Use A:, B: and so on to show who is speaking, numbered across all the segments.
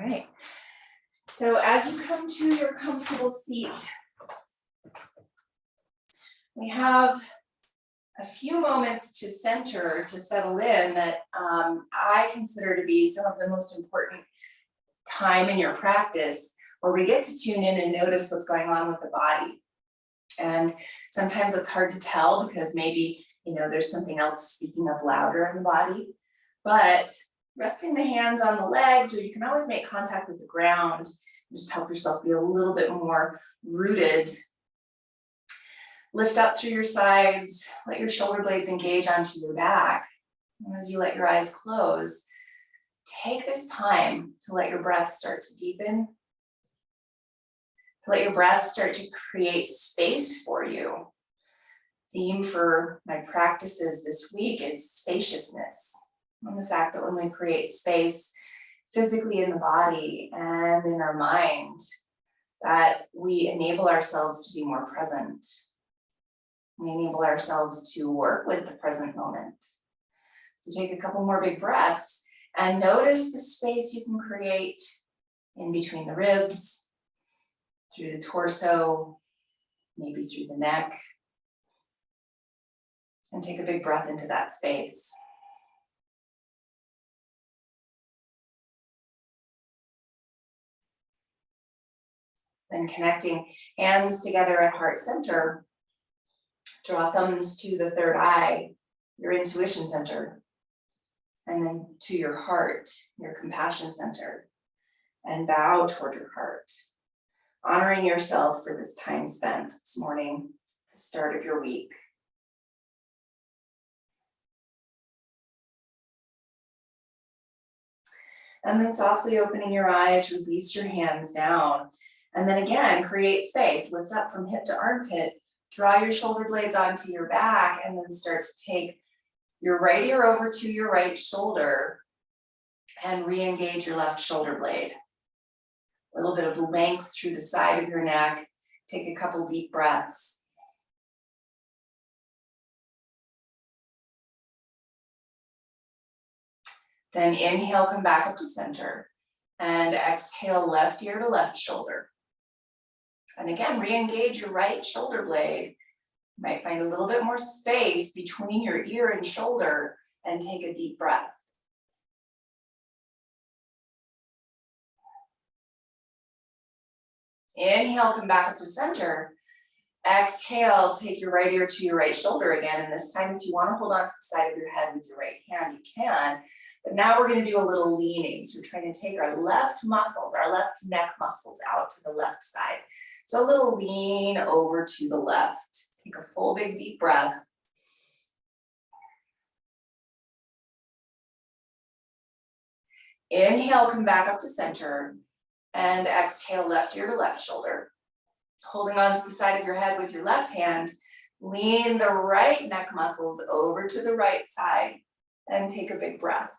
A: right. So as you come to your comfortable seat, we have a few moments to center, to settle in that I consider to be some of the most important time in your practice, where we get to tune in and notice what's going on with the body. And sometimes it's hard to tell because maybe, there's something else speaking up louder in the body. But resting the hands on the legs, or you can always make contact with the ground, just help yourself be a little bit more rooted. Lift up through your sides, let your shoulder blades engage onto your back. And as you let your eyes close, take this time to let your breath start to deepen, to let your breath start to create space for you. Theme for my practices this week is spaciousness, and the fact that when we create space physically in the body and in our mind, that we enable ourselves to be more present. We enable ourselves to work with the present moment. So take a couple more big breaths and notice the space you can create in between the ribs, through the torso, maybe through the neck. And take a big breath into that space. Then connecting hands together at heart center. Draw thumbs to the third eye, your intuition center. And then to your heart, your compassion center. And bow toward your heart. Honoring yourself for this time spent this morning, the start of your week. And then softly opening your eyes, release your hands down. And then again, create space. Lift up from hip to armpit. Draw your shoulder blades onto your back, and then start to take your right ear over to your right shoulder and re-engage your left shoulder blade. A little bit of length through the side of your neck. Take a couple deep breaths. Then inhale, come back up to center. And exhale, left ear to left shoulder. And again, re-engage your right shoulder blade. You might find a little bit more space between your ear and shoulder, and take a deep breath. Inhale, come back up to center. Exhale, take your right ear to your right shoulder again. And this time, if you want to hold on to the side of your head with your right hand, you can. But now we're going to do a little leaning. So we're trying to take our left muscles, our left neck muscles out to the left side. So a little lean over to the left. Take a full big deep breath. Inhale, come back up to center. And exhale, left ear to left shoulder. Holding on to the side of your head with your left hand, lean the right neck muscles over to the right side and take a big breath.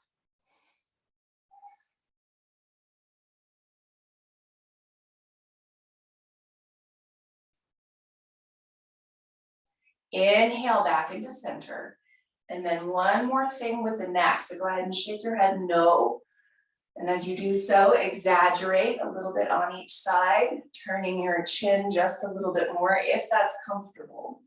A: Inhale back into center. And then one more thing with the neck. So go ahead and shake your head no. And as you do so, exaggerate a little bit on each side, turning your chin just a little bit more if that's comfortable.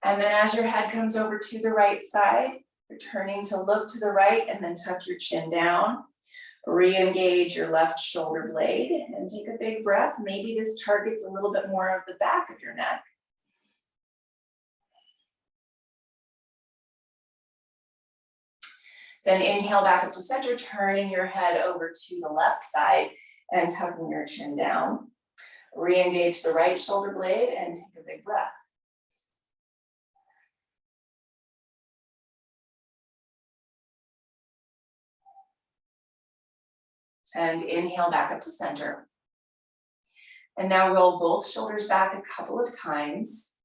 A: And then as your head comes over to the right side, you're turning to look to the right and then tuck your chin down. Re-engage your left shoulder blade and take a big breath. Maybe this targets a little bit more of the back of your neck. Then inhale back up to center, turning your head over to the left side and tucking your chin down. Re-engage the right shoulder blade and take a big breath. And inhale back up to center. And now roll both shoulders back a couple of times.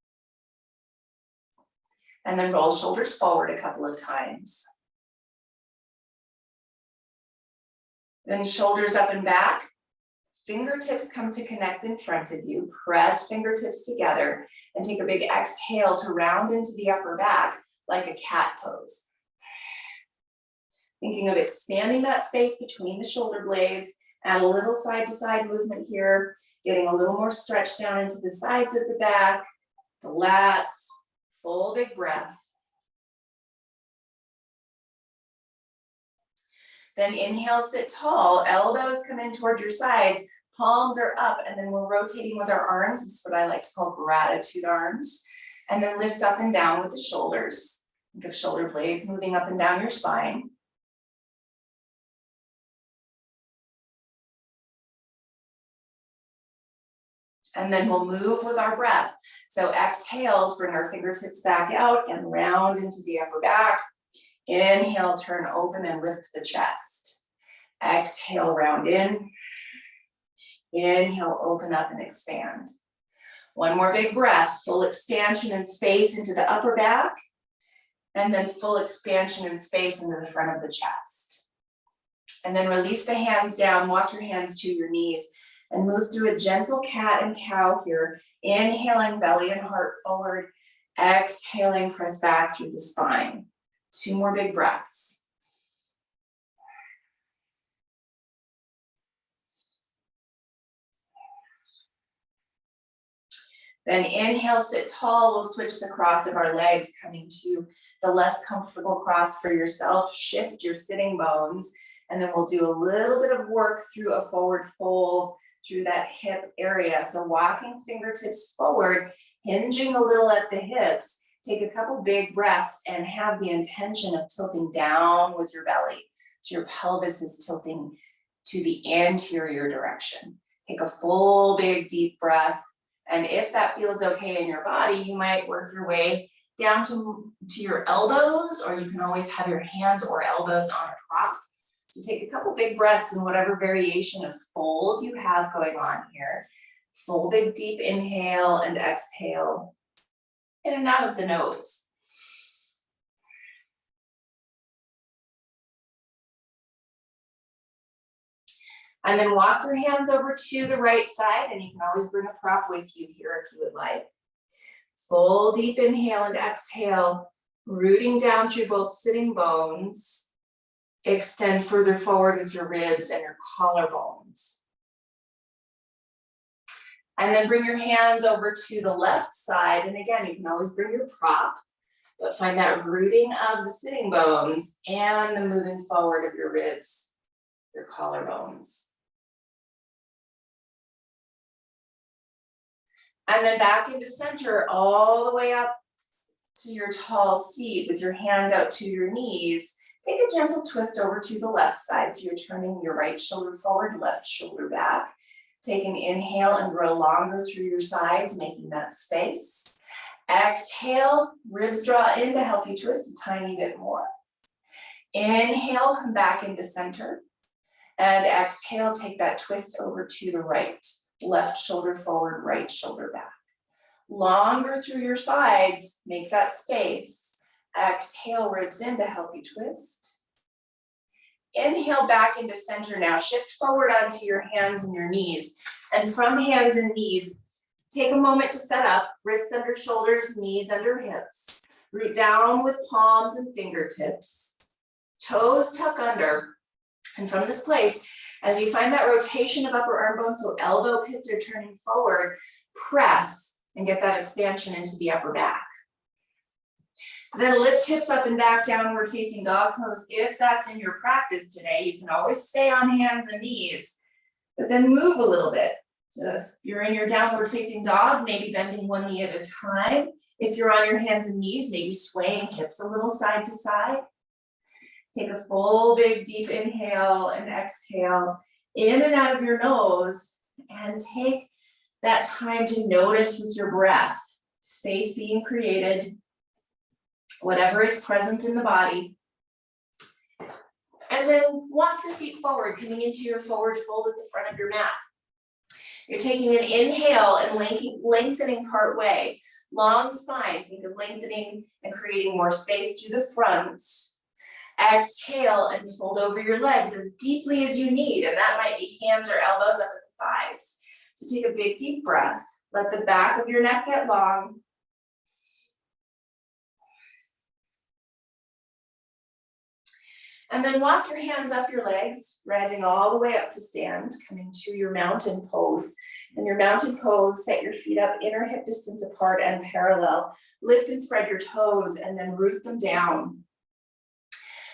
A: And then roll shoulders forward a couple of times. Then shoulders up and back. Fingertips come to connect in front of you. Press fingertips together and take a big exhale to round into the upper back like a cat pose. Thinking of expanding that space between the shoulder blades, add a little side to side movement here, getting a little more stretch down into the sides of the back, the lats, full big breath. Then inhale, sit tall, elbows come in towards your sides, palms are up, and then we're rotating with our arms. This is what I like to call gratitude arms. And then lift up and down with the shoulders. Think of shoulder blades moving up and down your spine. And then we'll move with our breath. So exhales, bring our fingertips back out and round into the upper back. Inhale, turn open and lift the chest. Exhale, round in. Inhale, open up and expand. One more big breath, full expansion and space into the upper back. And then full expansion and space into the front of the chest. And then release the hands down, walk your hands to your knees. And move through a gentle cat and cow here. Inhaling, belly and heart forward. Exhaling, press back through the spine. 2 more big breaths. Then inhale, sit tall. We'll switch the cross of our legs, coming to the less comfortable cross for yourself. Shift your sitting bones. And then we'll do a little bit of work through a forward fold, through that hip area. So walking fingertips forward, hinging a little at the hips, take a couple big breaths and have the intention of tilting down with your belly. So your pelvis is tilting to the anterior direction. Take a full big deep breath. And if that feels okay in your body, you might work your way down to your elbows, or you can always have your hands or elbows on a prop. So take a couple big breaths in whatever variation of fold you have going on here. Full big deep inhale and exhale. In and out of the nose. And then walk your hands over to the right side, and you can always bring a prop with you here if you would like. Full deep inhale and exhale, rooting down through both sitting bones. Extend further forward with your ribs and your collarbones. And then bring your hands over to the left side. And again, you can always bring your prop, but find that rooting of the sitting bones and the moving forward of your ribs, your collarbones. And then back into center, all the way up to your tall seat with your hands out to your knees. Take a gentle twist over to the left side. So you're turning your right shoulder forward, left shoulder back. Take an inhale and grow longer through your sides, making that space. Exhale, ribs draw in to help you twist a tiny bit more. Inhale, come back into center. And exhale, take that twist over to the right. Left shoulder forward, right shoulder back. Longer through your sides, make that space. Exhale, ribs in to help you twist. Inhale back into center now. Shift forward onto your hands and your knees. And from hands and knees, take a moment to set up. Wrists under shoulders, knees under hips. Root down with palms and fingertips. Toes tuck under. And from this place, as you find that rotation of upper arm bones, so elbow pits are turning forward, press and get that expansion into the upper back. Then lift hips up and back, downward facing dog pose. If that's in your practice today, you can always stay on hands and knees, but then move a little bit. So if you're in your downward facing dog, maybe bending one knee at a time. If you're on your hands and knees, maybe swaying hips a little side to side. Take a full big deep inhale and exhale in and out of your nose, and take that time to notice with your breath, space being created, whatever is present in the body. And then walk your feet forward, coming into your forward fold at the front of your mat. You're taking an inhale and lengthening part way. Long spine, think of lengthening and creating more space through the front. Exhale and fold over your legs as deeply as you need. And that might be hands or elbows up at the thighs. So take a big deep breath. Let the back of your neck get long. And then walk your hands up your legs, rising all the way up to stand, coming to your mountain pose. In your mountain pose, set your feet up inner hip distance apart and parallel. Lift and spread your toes and then root them down.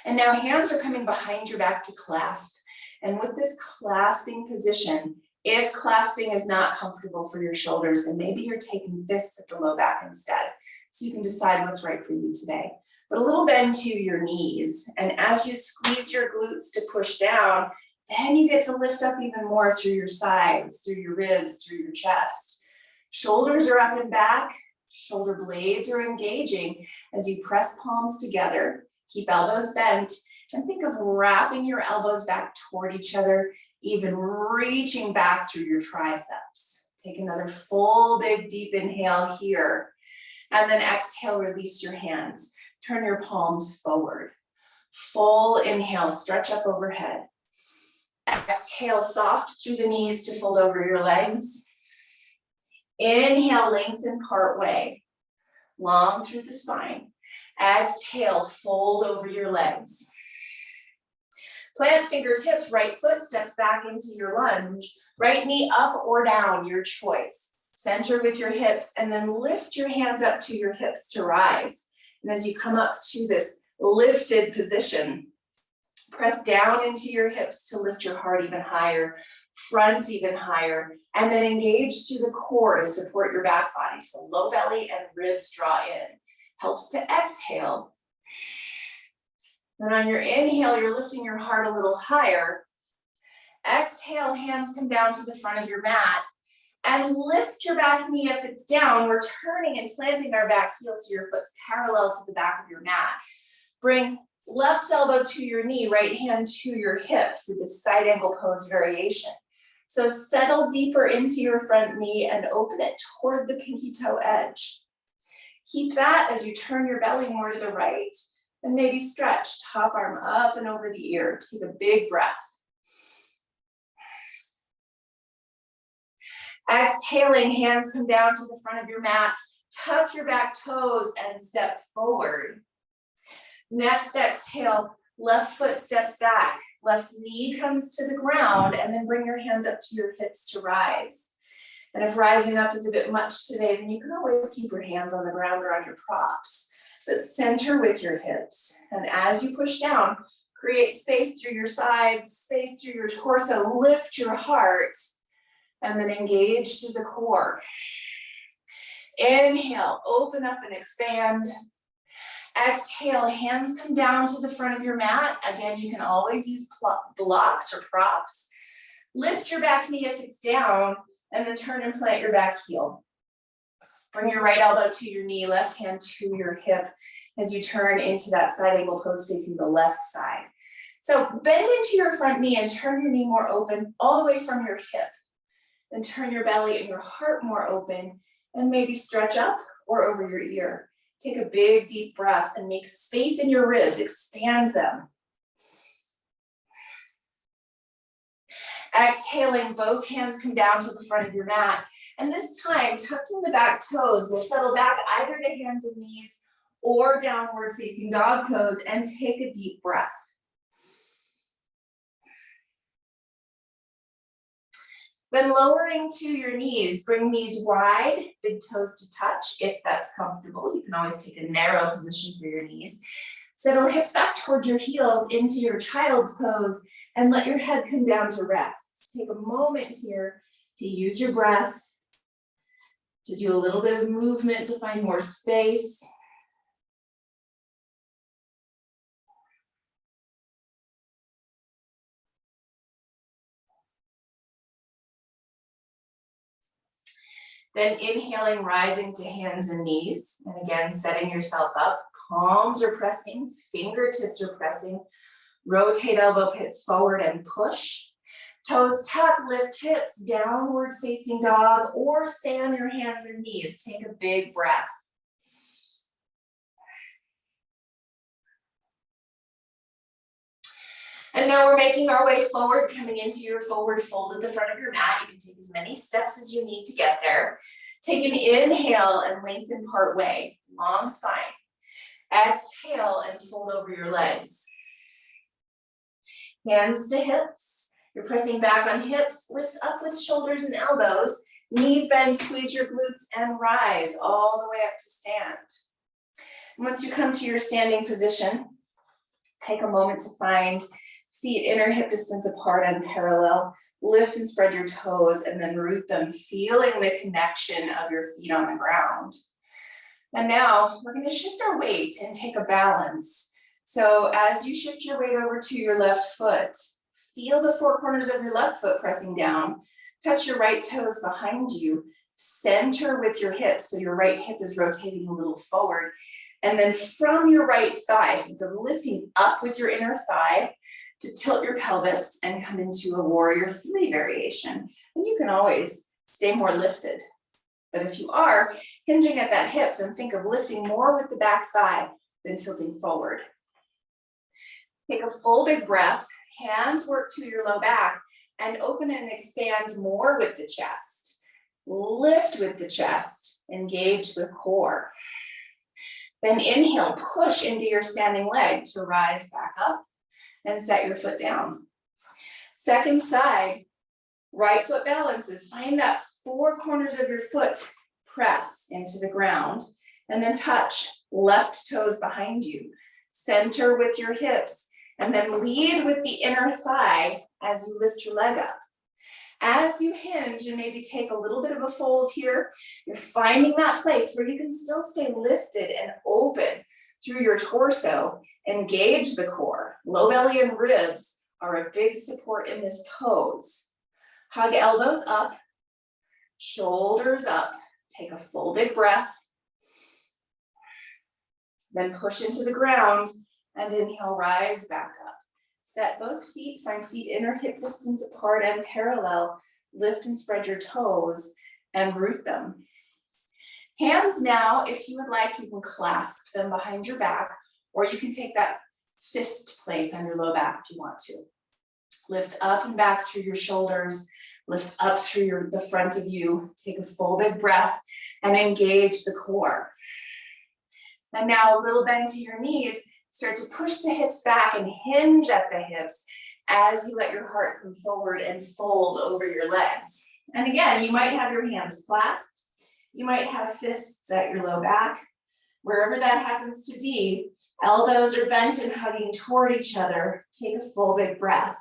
A: And now hands are coming behind your back to clasp. And with this clasping position, if clasping is not comfortable for your shoulders, then maybe you're taking fists at the low back instead. So you can decide what's right for you today. But a little bend to your knees. And as you squeeze your glutes to push down, then you get to lift up even more through your sides, through your ribs, through your chest. Shoulders are up and back. Shoulder blades are engaging as you press palms together. Keep elbows bent. And think of wrapping your elbows back toward each other, even reaching back through your triceps. Take another full, big, deep inhale here. And then exhale, release your hands. Turn your palms forward. Full inhale, stretch up overhead. Exhale, soft through the knees to fold over your legs. Inhale, lengthen part way. Long through the spine. Exhale, fold over your legs. Plant fingers, hips, right foot steps back into your lunge. Right knee up or down, your choice. Center with your hips and then lift your hands up to your hips to rise. And as you come up to this lifted position, press down into your hips to lift your heart even higher, front even higher, and then engage through the core to support your back body. So low belly and ribs draw in. Helps to exhale. Then on your inhale, you're lifting your heart a little higher. Exhale, hands come down to the front of your mat. And lift your back knee if it's down. We're turning and planting our back heel so your foot's parallel to the back of your mat. Bring left elbow to your knee, right hand to your hip for this side angle pose variation. So settle deeper into your front knee and open it toward the pinky toe edge. Keep that as you turn your belly more to the right and maybe stretch, top arm up and over the ear. Take a big breath. Exhaling, hands come down to the front of your mat. Tuck your back toes and step forward. Next exhale, left foot steps back. Left knee comes to the ground and then bring your hands up to your hips to rise. And if rising up is a bit much today, then you can always keep your hands on the ground or on your props. But center with your hips. And as you push down, create space through your sides, space through your torso, lift your heart. And then engage through the core. Inhale, open up and expand. Exhale, hands come down to the front of your mat. Again, you can always use blocks or props. Lift your back knee if it's down, and then turn and plant your back heel. Bring your right elbow to your knee, left hand to your hip as you turn into that side angle pose facing the left side. So bend into your front knee and turn your knee more open all the way from your hip. Then turn your belly and your heart more open and maybe stretch up or over your ear. Take a big deep breath and make space in your ribs, expand them. Exhaling, both hands come down to the front of your mat. And this time, tucking the back toes, we'll settle back either to hands and knees or downward facing dog pose and take a deep breath. Then lowering to your knees, bring knees wide, big toes to touch if that's comfortable. You can always take a narrow position for your knees. Settle hips back toward your heels into your child's pose and let your head come down to rest. Take a moment here to use your breath, to do a little bit of movement to find more space. Then inhaling, rising to hands and knees. And again, setting yourself up. Palms are pressing, fingertips are pressing. Rotate elbow pits forward and push. Toes tuck, lift hips, downward facing dog, or stay on your hands and knees. Take a big breath. And now we're making our way forward, coming into your forward fold at the front of your mat. You can take as many steps as you need to get there. Take an inhale and lengthen part way, long spine. Exhale and fold over your legs. Hands to hips. You're pressing back on hips. Lift up with shoulders and elbows. Knees bend, squeeze your glutes, and rise all the way up to stand. Once you come to your standing position, take a moment to find feet inner hip distance apart and parallel. Lift and spread your toes and then root them, feeling the connection of your feet on the ground. And now we're going to shift our weight and take a balance. So as you shift your weight over to your left foot, feel the four corners of your left foot pressing down. Touch your right toes behind you. Center with your hips, so your right hip is rotating a little forward. And then from your right thigh, think of lifting up with your inner thigh to tilt your pelvis and come into a warrior three variation. And you can always stay more lifted. But if you are hinging at that hip, then think of lifting more with the back thigh than tilting forward. Take a full big breath, hands work to your low back, and open and expand more with the chest. Lift with the chest, engage the core. Then inhale, push into your standing leg to rise back up and set your foot down. Second side, right foot balances. Find that four corners of your foot, press into the ground, and then touch left toes behind you. Center with your hips, and then lead with the inner thigh as you lift your leg up. As you hinge and maybe take a little bit of a fold here, you're finding that place where you can still stay lifted and open through your torso. Engage the core. Low belly and ribs are a big support in this pose. Hug elbows up, shoulders up. Take a full big breath. Then push into the ground and inhale, rise back up. Set both feet, find feet inner hip distance apart and parallel. Lift and spread your toes and root them. Hands now, if you would like, you can clasp them behind your back, or you can take that fist place on your low back if you want to. Lift up and back through your shoulders. Lift up through the front of you. Take a full big breath and engage the core. And now a little bend to your knees. Start to push the hips back and hinge at the hips as you let your heart come forward and fold over your legs. And again, you might have your hands clasped. You might have fists at your low back. Wherever that happens to be, elbows are bent and hugging toward each other. Take a full big breath.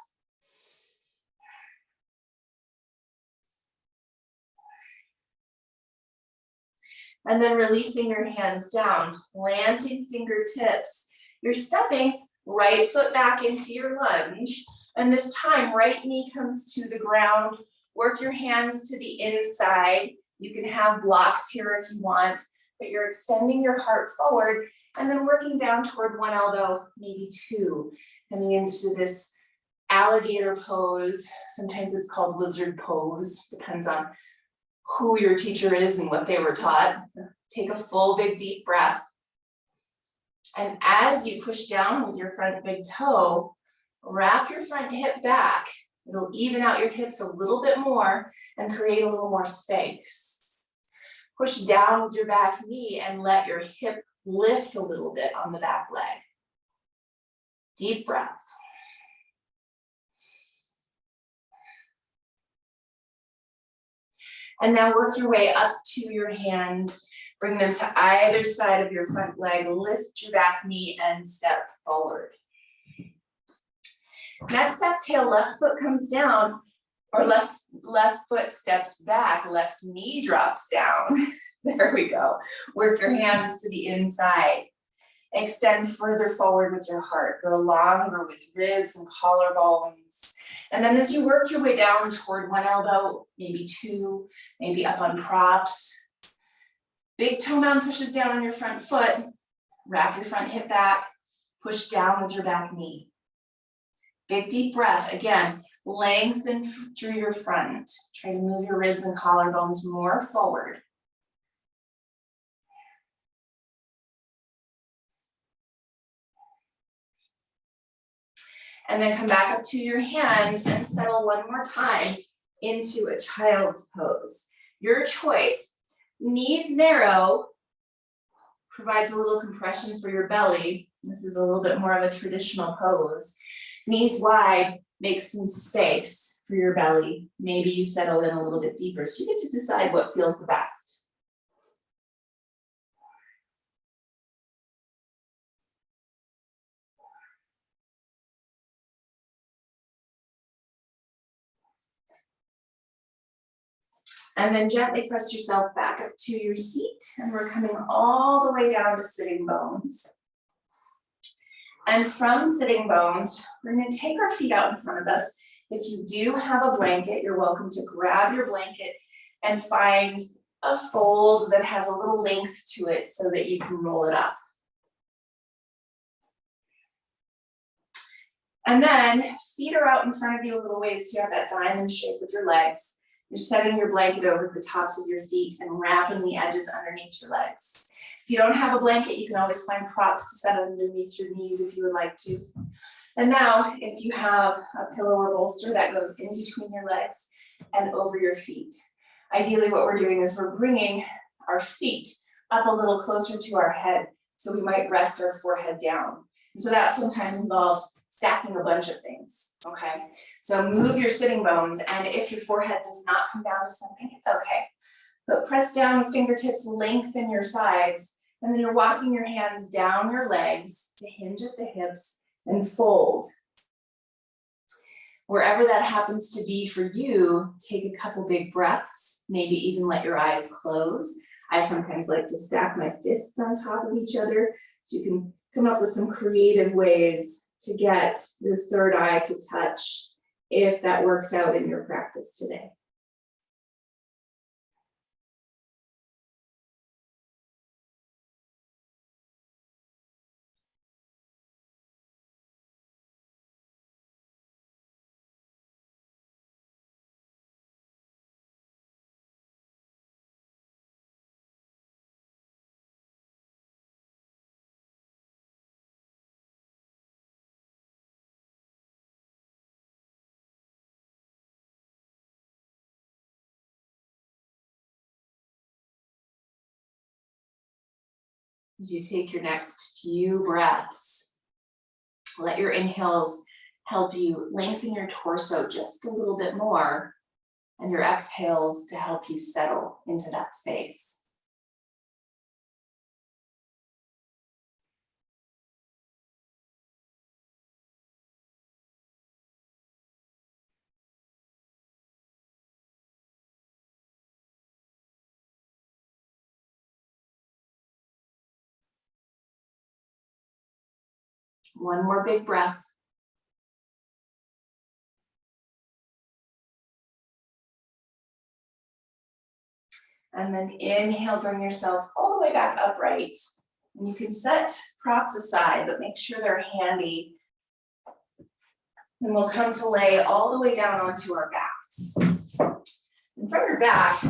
A: And then releasing your hands down, planting fingertips. You're stepping right foot back into your lunge. And this time, right knee comes to the ground. Work your hands to the inside. You can have blocks here if you want, but you're extending your heart forward and then working down toward one elbow, maybe two, coming into this alligator pose. Sometimes it's called lizard pose, depends on who your teacher is and what they were taught. Take a full big deep breath. And as you push down with your front big toe, wrap your front hip back. It'll even out your hips a little bit more and create a little more space. Push down with your back knee and let your hip lift a little bit on the back leg. Deep breath. And now work your way up to your hands. Bring them to either side of your front leg. Lift your back knee and step forward. Next exhale, left foot comes down, or left foot steps back, left knee drops down. There we go. Work your hands to the inside. Extend further forward with your heart. Go longer with ribs and collarbones. And then as you work your way down toward one elbow, maybe two, maybe up on props. Big toe mound pushes down on your front foot. Wrap your front hip back. Push down with your back knee. Big deep breath. Again, lengthen through your front. Try to move your ribs and collarbones more forward. And then come back up to your hands and settle one more time into a child's pose. Your choice. Knees narrow provides a little compression for your belly. This is a little bit more of a traditional pose. Knees wide makes some space for your belly. Maybe you settle in a little bit deeper. So you get to decide what feels the best. And then gently press yourself back up to your seat. And we're coming all the way down to sitting bones. And from sitting bones, we're going to take our feet out in front of us. If you do have a blanket, you're welcome to grab your blanket and find a fold that has a little length to it so that you can roll it up. And then feet are out in front of you a little ways so you have that diamond shape with your legs. You're setting your blanket over the tops of your feet and wrapping the edges underneath your legs. If you don't have a blanket, you can always find props to set underneath your knees if you would like to. And now, if you have a pillow or bolster that goes in between your legs and over your feet. Ideally, what we're doing is we're bringing our feet up a little closer to our head, so we might rest our forehead down. And so that sometimes involves stacking a bunch of things, okay? So move your sitting bones, and if your forehead does not come down to something, it's okay. But press down with fingertips, lengthen your sides, and then you're walking your hands down your legs to hinge at the hips and fold. Wherever that happens to be for you, take a couple big breaths, maybe even let your eyes close. I sometimes like to stack my fists on top of each other, so you can come up with some creative ways to get your third eye to touch if that works out in your practice today. As you take your next few breaths, let your inhales help you lengthen your torso just a little bit more, and your exhales to help you settle into that space. One more big breath. And then inhale, bring yourself all the way back upright. And you can set props aside, but make sure they're handy. And we'll come to lay all the way down onto our backs. And from your back,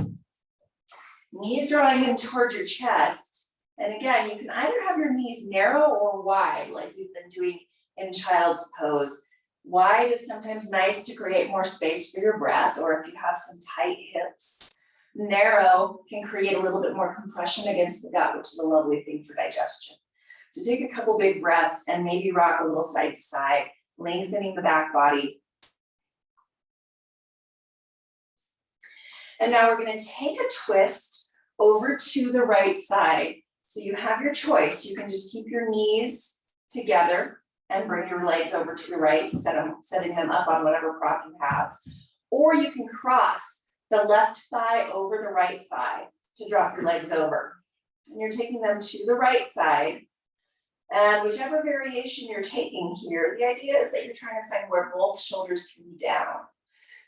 A: knees drawing in towards your chest. And again, you can either have your knees narrow or wide, like you've been doing in child's pose. Wide is sometimes nice to create more space for your breath, or if you have some tight hips. Narrow can create a little bit more compression against the gut, which is a lovely thing for digestion. So take a couple big breaths and maybe rock a little side to side, lengthening the back body. And now we're going to take a twist over to the right side. So you have your choice. You can just keep your knees together and bring your legs over to the right, setting them up on whatever prop you have. Or you can cross the left thigh over the right thigh to drop your legs over. And you're taking them to the right side. And whichever variation you're taking here, the idea is that you're trying to find where both shoulders can be down.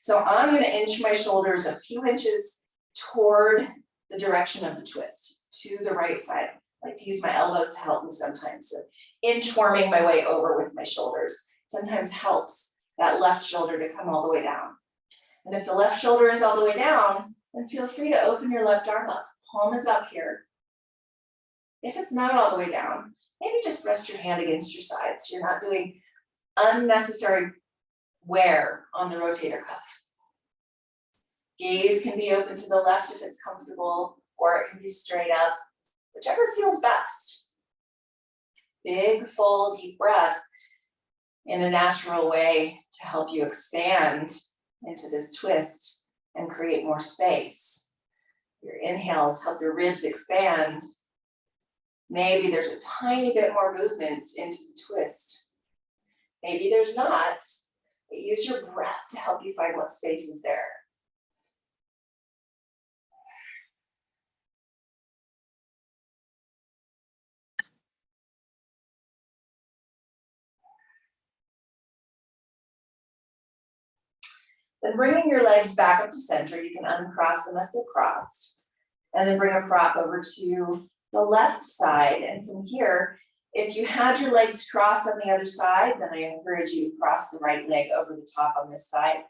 A: So I'm going to inch my shoulders a few inches toward the direction of the twist, to the right side. I like to use my elbows to help me sometimes. So inchworming my way over with my shoulders sometimes helps that left shoulder to come all the way down. And if the left shoulder is all the way down, then feel free to open your left arm up. Palm is up here. If it's not all the way down, maybe just rest your hand against your side so you're not doing unnecessary wear on the rotator cuff. Gaze can be open to the left if it's comfortable, or it can be straight up, whichever feels best. Big, full, deep breath in a natural way to help you expand into this twist and create more space. Your inhales help your ribs expand. Maybe there's a tiny bit more movement into the twist. Maybe there's not, but use your breath to help you find what space is there. Then bringing your legs back up to center, you can uncross them if they're crossed. And then bring a prop over to the left side. And from here, if you had your legs crossed on the other side, then I encourage you to cross the right leg over the top on this side.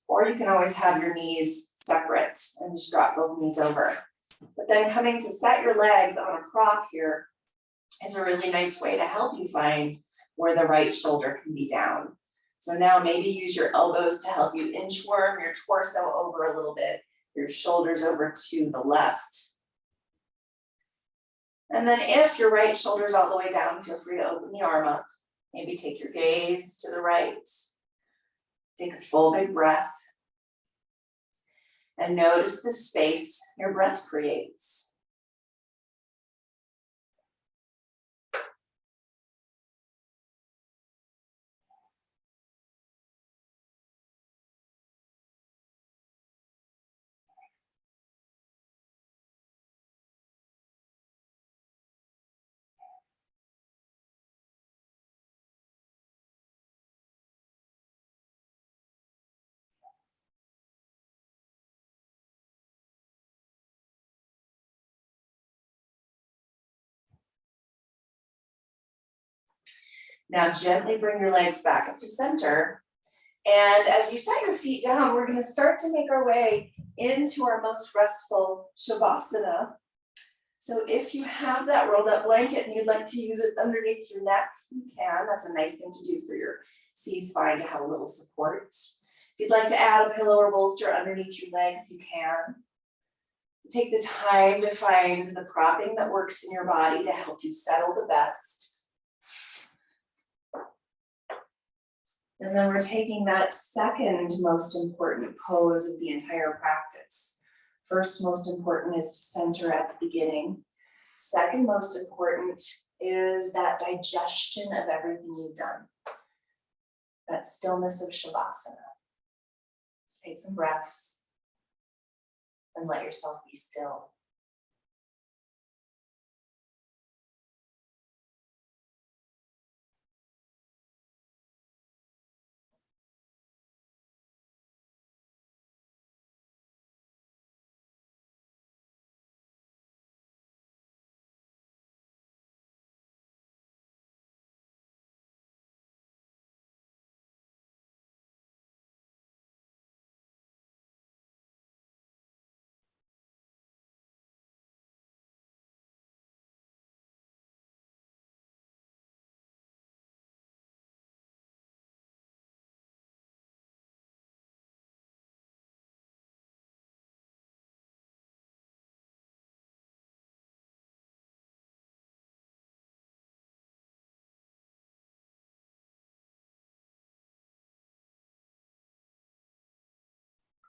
A: Or you can always have your knees separate and just drop both knees over. But then coming to set your legs on a prop here is a really nice way to help you find where the right shoulder can be down. So now maybe use your elbows to help you inchworm your torso over a little bit, your shoulders over to the left. And then if your right shoulder's all the way down, feel free to open the arm up. Maybe take your gaze to the right. Take a full big breath. And notice the space your breath creates. Now gently bring your legs back up to center. And as you set your feet down, we're going to start to make our way into our most restful Shavasana. So if you have that rolled up blanket and you'd like to use it underneath your neck, you can. That's a nice thing to do for your C-spine to have a little support. If you'd like to add a pillow or bolster underneath your legs, you can. Take the time to find the propping that works in your body to help you settle the best. And then we're taking that second most important pose of the entire practice. First most important is to center at the beginning. Second most important is that digestion of everything you've done. That stillness of Shavasana. So take some breaths and let yourself be still.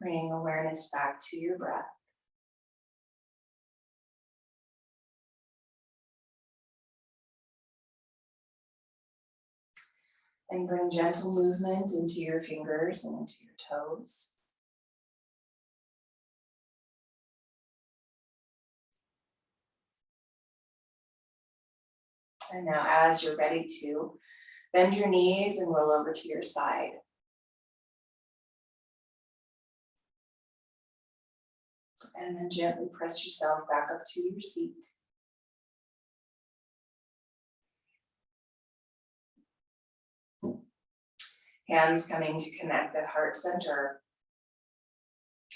A: Bringing awareness back to your breath. And bring gentle movement into your fingers and into your toes. And now as you're ready to, bend your knees and roll over to your side. And then gently press yourself back up to your seat. Hands coming to connect at heart center.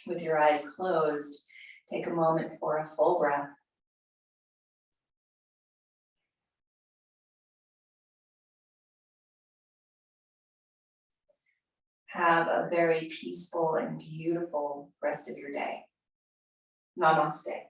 A: With your eyes closed, take a moment for a full breath. Have a very peaceful and beautiful rest of your day. Namaste.